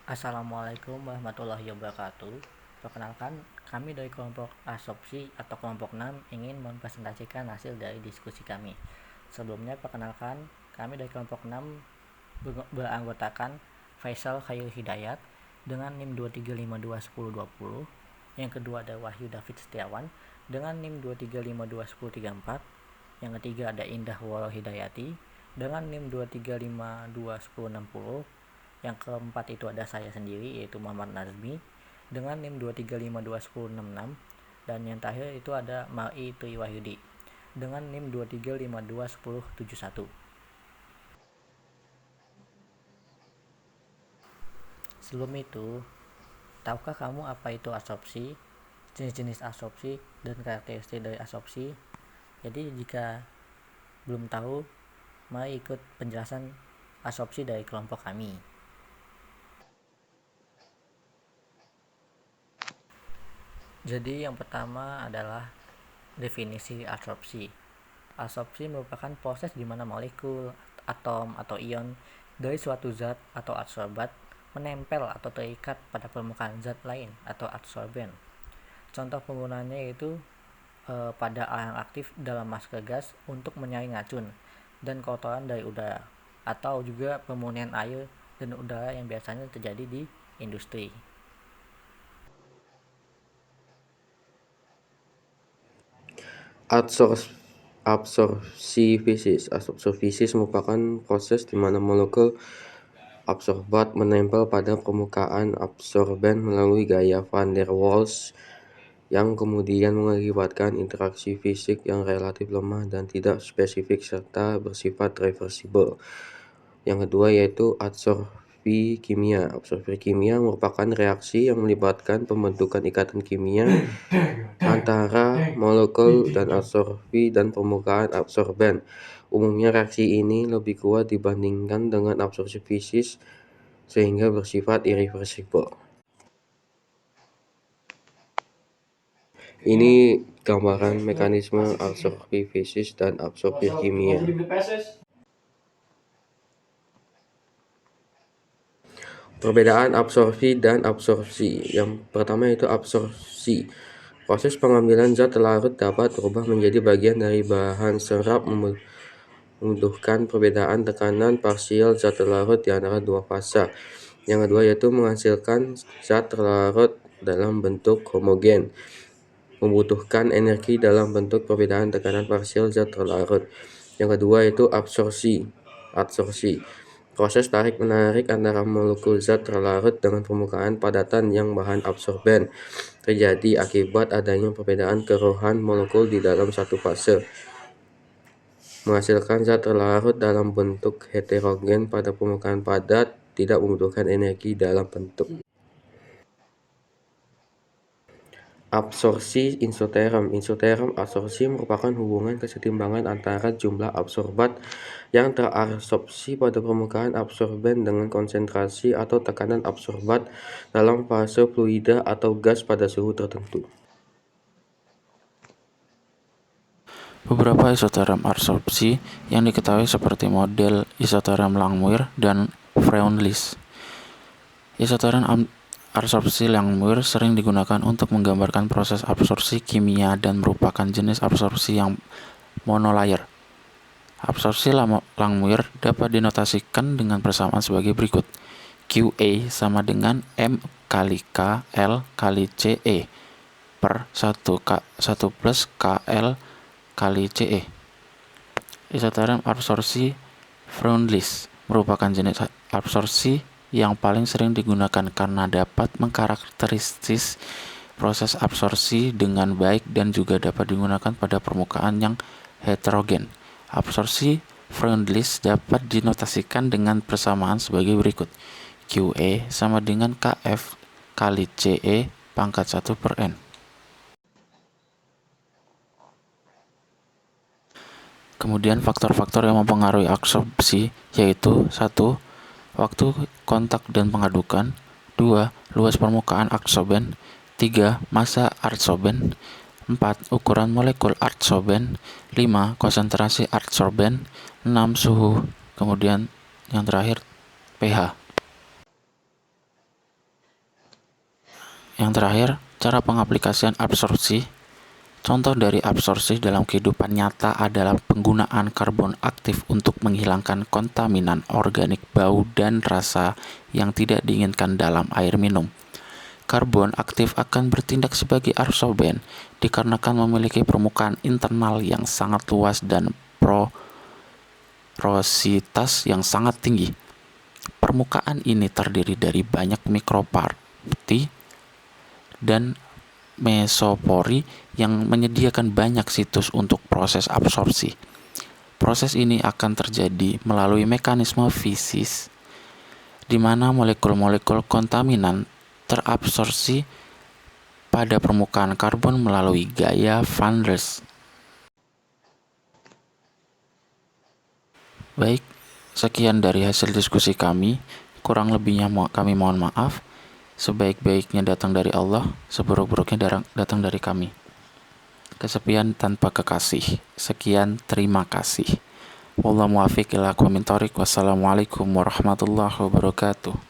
Assalamualaikum warahmatullahi wabarakatuh. Perkenalkan, kami dari kelompok asopsi atau kelompok 6 ingin mempresentasikan hasil dari diskusi kami. Sebelumnya, perkenalkan, kami dari kelompok 6 beranggotakan Faisal Khairul Hidayat dengan NIM 235211020. Yang kedua ada Wahyu David Setiawan dengan NIM 235211034. Yang ketiga ada Indah Waro Hidayati dengan NIM 235211060. Yang keempat itu ada saya sendiri, yaitu Muhammad Nazmi dengan NIM 235211066. Dan yang terakhir itu ada Mai Triwahyudi dengan NIM 235211071. Sebelum itu, tahukah kamu apa itu asopsi, jenis-jenis asopsi, dan karakteristik dari asopsi? Jadi jika belum tahu, mari ikut penjelasan asopsi dari kelompok kami. Jadi yang pertama adalah definisi absorpsi. Absorpsi merupakan proses di mana molekul, atom, atau ion dari suatu zat atau adsorbat menempel atau terikat pada permukaan zat lain atau adsorben. Contoh penggunaannya yaitu pada arang aktif dalam masker gas untuk menyaring racun dan kotoran dari udara, atau juga pemurnian air dan udara yang biasanya terjadi di industri. Absorpsi fisis. Absorpsi fisis merupakan proses di mana molekul absorbat menempel pada permukaan absorben melalui gaya van der Waals yang kemudian mengakibatkan interaksi fisik yang relatif lemah dan tidak spesifik serta bersifat reversibel. Yang kedua yaitu adsorpsi kimia. Absorpsi kimia merupakan reaksi yang melibatkan pembentukan ikatan kimia antara molekul dan adsorbi dan permukaan absorben. Umumnya reaksi ini lebih kuat dibandingkan dengan absorpsi fisis sehingga bersifat irreversibel. Ini gambaran mekanisme absorpsi fisis dan absorpsi kimia. Perbedaan absorpsi dan absorpsi. Yang pertama itu absorpsi. Proses pengambilan zat larut dapat berubah menjadi bagian dari bahan serap, membutuhkan perbedaan tekanan parsial zat larut di antara dua fase. Yang kedua yaitu menghasilkan zat larut dalam bentuk homogen, membutuhkan energi dalam bentuk perbedaan tekanan parsial zat larut. Yang kedua yaitu absorpsi. Proses tarik-menarik antara molekul zat larut dengan permukaan padatan yang bahan absorben terjadi akibat adanya perbedaan keruhan molekul di dalam satu fase, menghasilkan zat larut dalam bentuk heterogen pada permukaan padat, tidak membutuhkan energi dalam bentuk. Absorpsi isoterm. Isoterm absorpsi merupakan hubungan kesetimbangan antara jumlah absorbat yang terabsorpsi pada permukaan absorben dengan konsentrasi atau tekanan absorbat dalam fase fluida atau gas pada suhu tertentu. Beberapa isoterm absorpsi yang diketahui seperti model isoterm Langmuir dan Freundlich. Isoterm absorpsi Langmuir sering digunakan untuk menggambarkan proses absorpsi kimia dan merupakan jenis absorpsi yang monolayer. Absorpsi Langmuir dapat dinotasikan dengan persamaan sebagai berikut. QA sama dengan M kali K L kali CE per 1 plus KL kali CE. Isoterm absorpsi Freundlich merupakan jenis absorpsi yang paling sering digunakan karena dapat mengkarakteristis proses absorpsi dengan baik dan juga dapat digunakan pada permukaan yang heterogen. Absorpsi Freundlich dapat dinotasikan dengan persamaan sebagai berikut. QE sama dengan KF kali CE pangkat 1 per N. Kemudian faktor-faktor yang mempengaruhi absorpsi yaitu 1. Waktu kontak dan pengadukan. 2. Luas permukaan adsorben. 3. Massa adsorben. 4. Ukuran molekul adsorben. 5. Konsentrasi adsorben. 6. Suhu. Kemudian yang terakhir pH. Yang terakhir, cara pengaplikasian absorpsi. Contoh dari absorpsi dalam kehidupan nyata adalah penggunaan karbon aktif untuk menghilangkan kontaminan organik, bau, dan rasa yang tidak diinginkan dalam air minum. Karbon aktif akan bertindak sebagai absorben dikarenakan memiliki permukaan internal yang sangat luas dan porositas yang sangat tinggi. Permukaan ini terdiri dari banyak mikroparti dan mesopori yang menyediakan banyak situs untuk proses absorpsi. Proses ini akan terjadi melalui mekanisme fisis di mana molekul-molekul kontaminan terabsorpsi pada permukaan karbon melalui gaya Van der Waals. Baik, sekian dari hasil diskusi kami. Kurang lebihnya kami mohon maaf. Sebaik-baiknya datang dari Allah, seburuk-buruknya datang dari kami. Kesepian tanpa kekasih. Sekian, terima kasih. Wallahu muwaffiq ila aqwamit thoriq. Wassalamualaikum warahmatullahi wabarakatuh.